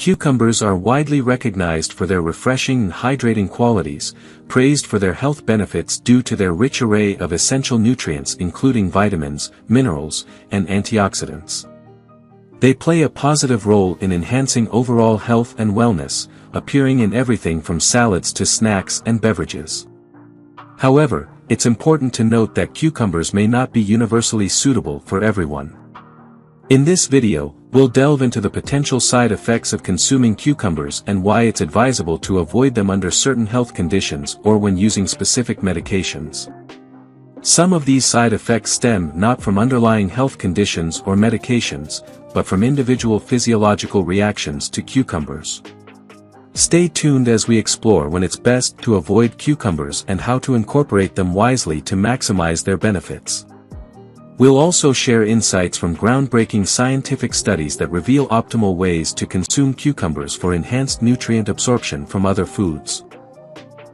Cucumbers are widely recognized for their refreshing and hydrating qualities, praised for their health benefits due to their rich array of essential nutrients including vitamins, minerals, and antioxidants. They play a positive role in enhancing overall health and wellness, appearing in everything from salads to snacks and beverages. However, it's important to note that cucumbers may not be universally suitable for everyone. In this video, we'll delve into the potential side effects of consuming cucumbers and why it's advisable to avoid them under certain health conditions or when using specific medications. Some of these side effects stem not from underlying health conditions or medications, but from individual physiological reactions to cucumbers. Stay tuned as we explore when it's best to avoid cucumbers and how to incorporate them wisely to maximize their benefits. We'll also share insights from groundbreaking scientific studies that reveal optimal ways to consume cucumbers for enhanced nutrient absorption from other foods.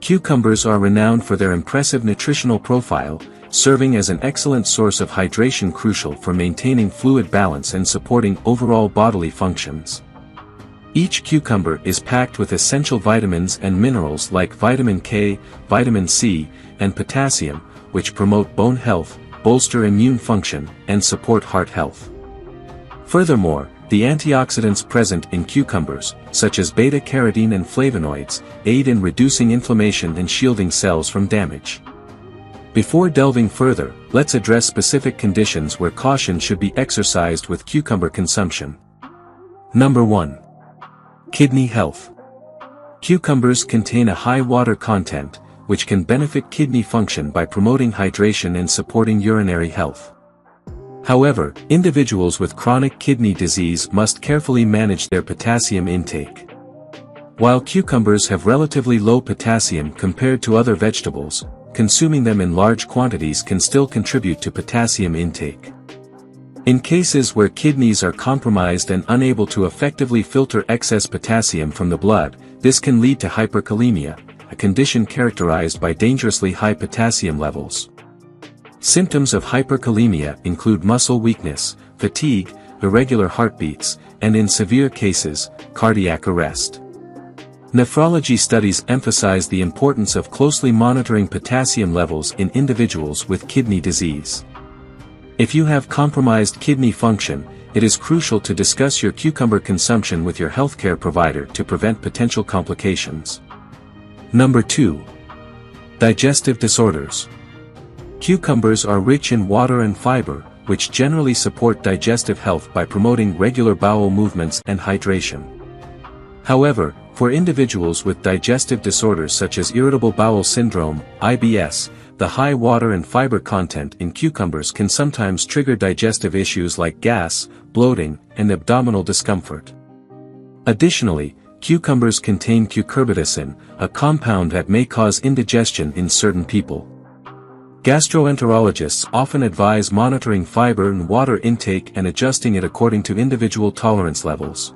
Cucumbers are renowned for their impressive nutritional profile, serving as an excellent source of hydration crucial for maintaining fluid balance and supporting overall bodily functions. Each cucumber is packed with essential vitamins and minerals like vitamin K, vitamin C, and potassium, which promote bone health, bolster immune function, and support heart health. Furthermore, the antioxidants present in cucumbers, such as beta-carotene and flavonoids, aid in reducing inflammation and shielding cells from damage. Before delving further, let's address specific conditions where caution should be exercised with cucumber consumption. Number 1. Kidney health. Cucumbers contain a high water content, which can benefit kidney function by promoting hydration and supporting urinary health. However, individuals with chronic kidney disease must carefully manage their potassium intake. While cucumbers have relatively low potassium compared to other vegetables, consuming them in large quantities can still contribute to potassium intake. In cases where kidneys are compromised and unable to effectively filter excess potassium from the blood, this can lead to hyperkalemia, a condition characterized by dangerously high potassium levels. Symptoms of hyperkalemia include muscle weakness, fatigue, irregular heartbeats, and in severe cases, cardiac arrest. Nephrology studies emphasize the importance of closely monitoring potassium levels in individuals with kidney disease. If you have compromised kidney function, it is crucial to discuss your cucumber consumption with your healthcare provider to prevent potential complications. Number 2. Digestive disorders. Cucumbers are rich in water and fiber, which generally support digestive health by promoting regular bowel movements and hydration. However, for individuals with digestive disorders such as irritable bowel syndrome, IBS, the high water and fiber content in cucumbers can sometimes trigger digestive issues like gas, bloating, and abdominal discomfort. Additionally, cucumbers contain cucurbitacin, a compound that may cause indigestion in certain people. Gastroenterologists often advise monitoring fiber and water intake and adjusting it according to individual tolerance levels.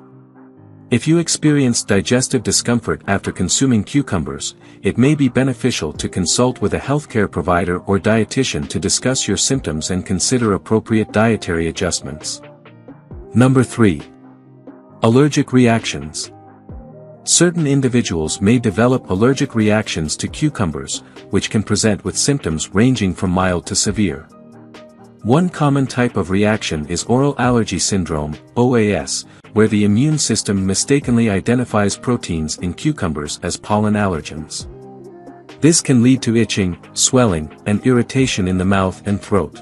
If you experience digestive discomfort after consuming cucumbers, it may be beneficial to consult with a healthcare provider or dietitian to discuss your symptoms and consider appropriate dietary adjustments. Number 3. Allergic reactions. Certain individuals may develop allergic reactions to cucumbers, which can present with symptoms ranging from mild to severe. One common type of reaction is oral allergy syndrome, OAS, where the immune system mistakenly identifies proteins in cucumbers as pollen allergens. This can lead to itching, swelling, and irritation in the mouth and throat.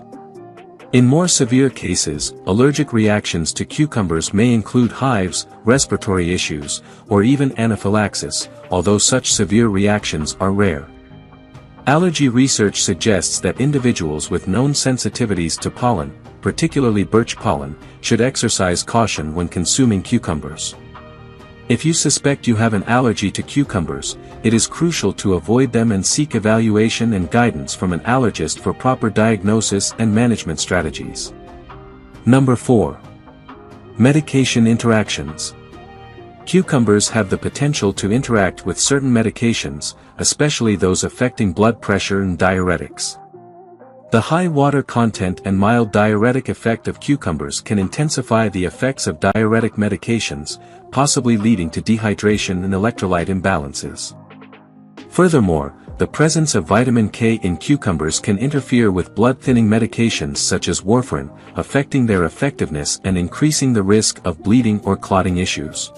In more severe cases, allergic reactions to cucumbers may include hives, respiratory issues, or even anaphylaxis, although such severe reactions are rare. Allergy research suggests that individuals with known sensitivities to pollen, particularly birch pollen, should exercise caution when consuming cucumbers. If you suspect you have an allergy to cucumbers, it is crucial to avoid them and seek evaluation and guidance from an allergist for proper diagnosis and management strategies. Number 4. Medication interactions. Cucumbers have the potential to interact with certain medications, especially those affecting blood pressure and diuretics. The high water content and mild diuretic effect of cucumbers can intensify the effects of diuretic medications, possibly leading to dehydration and electrolyte imbalances. Furthermore, the presence of vitamin K in cucumbers can interfere with blood-thinning medications such as warfarin, affecting their effectiveness and increasing the risk of bleeding or clotting issues.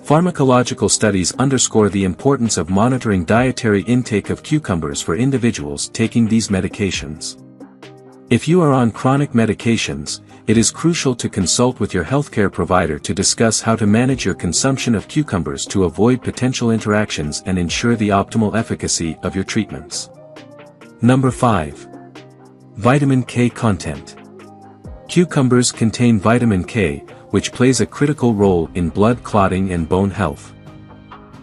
Pharmacological studies underscore the importance of monitoring dietary intake of cucumbers for individuals taking these medications. If you are on chronic medications, it is crucial to consult with your healthcare provider to discuss how to manage your consumption of cucumbers to avoid potential interactions and ensure the optimal efficacy of your treatments. Number 5. Vitamin K content. Cucumbers contain vitamin K, which plays a critical role in blood clotting and bone health.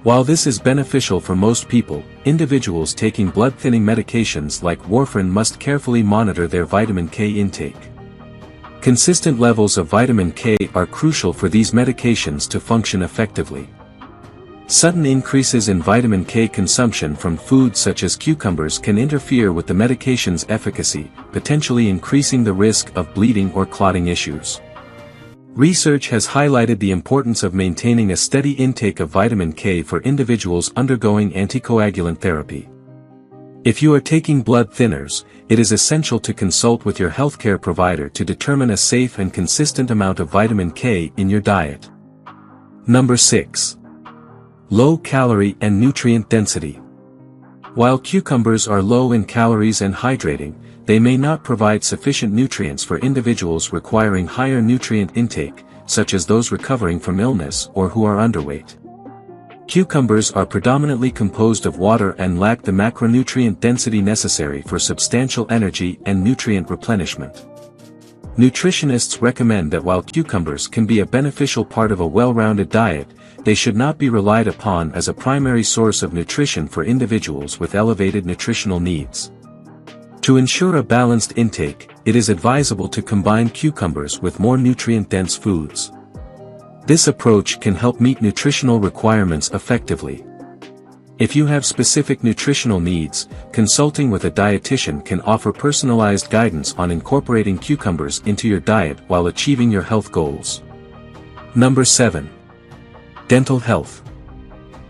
While this is beneficial for most people, individuals taking blood-thinning medications like warfarin must carefully monitor their vitamin K intake. Consistent levels of vitamin K are crucial for these medications to function effectively. Sudden increases in vitamin K consumption from foods such as cucumbers can interfere with the medication's efficacy, potentially increasing the risk of bleeding or clotting issues. Research has highlighted the importance of maintaining a steady intake of vitamin K for individuals undergoing anticoagulant therapy. If you are taking blood thinners, it is essential to consult with your healthcare provider to determine a safe and consistent amount of vitamin K in your diet. Number 6. Low calorie and nutrient density. While cucumbers are low in calories and hydrating, they may not provide sufficient nutrients for individuals requiring higher nutrient intake, such as those recovering from illness or who are underweight. Cucumbers are predominantly composed of water and lack the macronutrient density necessary for substantial energy and nutrient replenishment. Nutritionists recommend that while cucumbers can be a beneficial part of a well-rounded diet, they should not be relied upon as a primary source of nutrition for individuals with elevated nutritional needs. To ensure a balanced intake, it is advisable to combine cucumbers with more nutrient-dense foods. This approach can help meet nutritional requirements effectively. If you have specific nutritional needs, consulting with a dietitian can offer personalized guidance on incorporating cucumbers into your diet while achieving your health goals. Number 7. Dental health.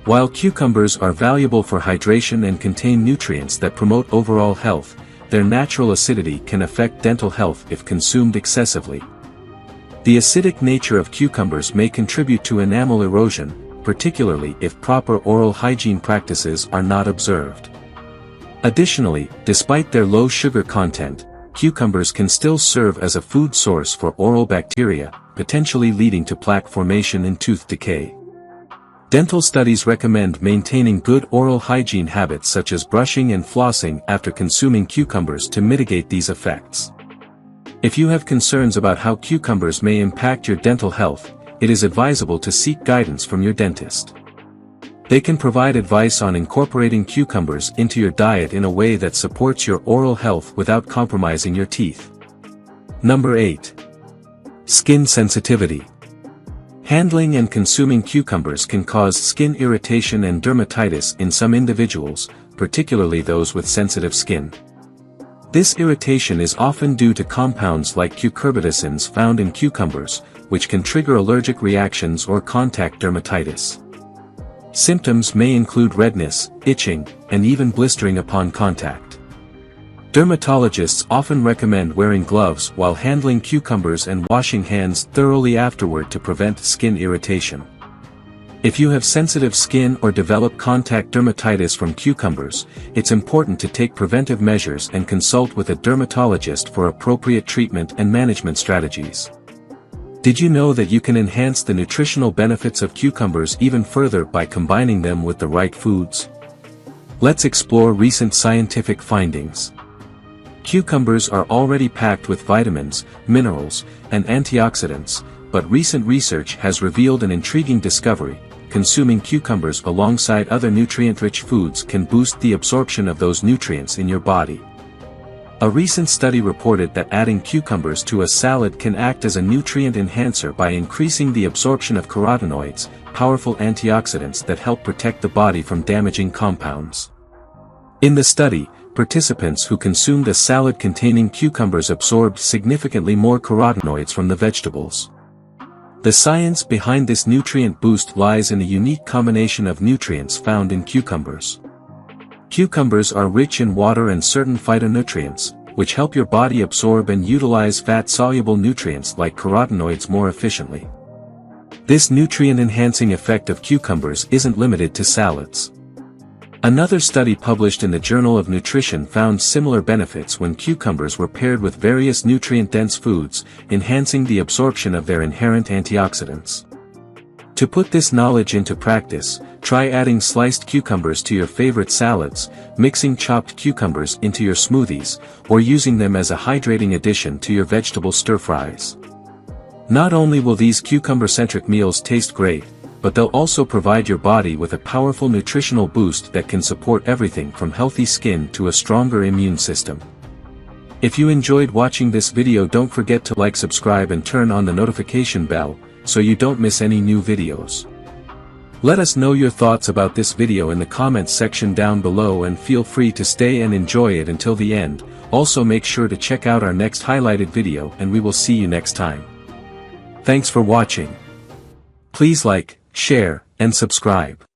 While cucumbers are valuable for hydration and contain nutrients that promote overall health, their natural acidity can affect dental health if consumed excessively. The acidic nature of cucumbers may contribute to enamel erosion, particularly if proper oral hygiene practices are not observed. Additionally, despite their low sugar content, cucumbers can still serve as a food source for oral bacteria, potentially leading to plaque formation and tooth decay. Dental studies recommend maintaining good oral hygiene habits such as brushing and flossing after consuming cucumbers to mitigate these effects. If you have concerns about how cucumbers may impact your dental health, it is advisable to seek guidance from your dentist. They can provide advice on incorporating cucumbers into your diet in a way that supports your oral health without compromising your teeth. Number 8. Skin sensitivity. Handling and consuming cucumbers can cause skin irritation and dermatitis in some individuals, particularly those with sensitive skin. This irritation is often due to compounds like cucurbitacins found in cucumbers, which can trigger allergic reactions or contact dermatitis. Symptoms may include redness, itching, and even blistering upon contact. Dermatologists often recommend wearing gloves while handling cucumbers and washing hands thoroughly afterward to prevent skin irritation. If you have sensitive skin or develop contact dermatitis from cucumbers, it's important to take preventive measures and consult with a dermatologist for appropriate treatment and management strategies. Did you know that you can enhance the nutritional benefits of cucumbers even further by combining them with the right foods? Let's explore recent scientific findings. Cucumbers are already packed with vitamins, minerals, and antioxidants, but recent research has revealed an intriguing discovery: consuming cucumbers alongside other nutrient-rich foods can boost the absorption of those nutrients in your body. A recent study reported that adding cucumbers to a salad can act as a nutrient enhancer by increasing the absorption of carotenoids, powerful antioxidants that help protect the body from damaging compounds. In the study, participants who consumed a salad containing cucumbers absorbed significantly more carotenoids from the vegetables. The science behind this nutrient boost lies in a unique combination of nutrients found in cucumbers. Cucumbers are rich in water and certain phytonutrients, which help your body absorb and utilize fat-soluble nutrients like carotenoids more efficiently. This nutrient-enhancing effect of cucumbers isn't limited to salads. Another study published in the Journal of Nutrition found similar benefits when cucumbers were paired with various nutrient-dense foods, enhancing the absorption of their inherent antioxidants. To put this knowledge into practice, try adding sliced cucumbers to your favorite salads, mixing chopped cucumbers into your smoothies, or using them as a hydrating addition to your vegetable stir-fries. Not only will these cucumber-centric meals taste great, but they'll also provide your body with a powerful nutritional boost that can support everything from healthy skin to a stronger immune system. If you enjoyed watching this video, don't forget to like, subscribe and turn on the notification bell, so you don't miss any new videos. Let us know your thoughts about this video in the comments section down below, and feel free to stay and enjoy it until the end. Also make sure to check out our next highlighted video, and we will see you next time. Thanks for watching. Please like, share, and subscribe.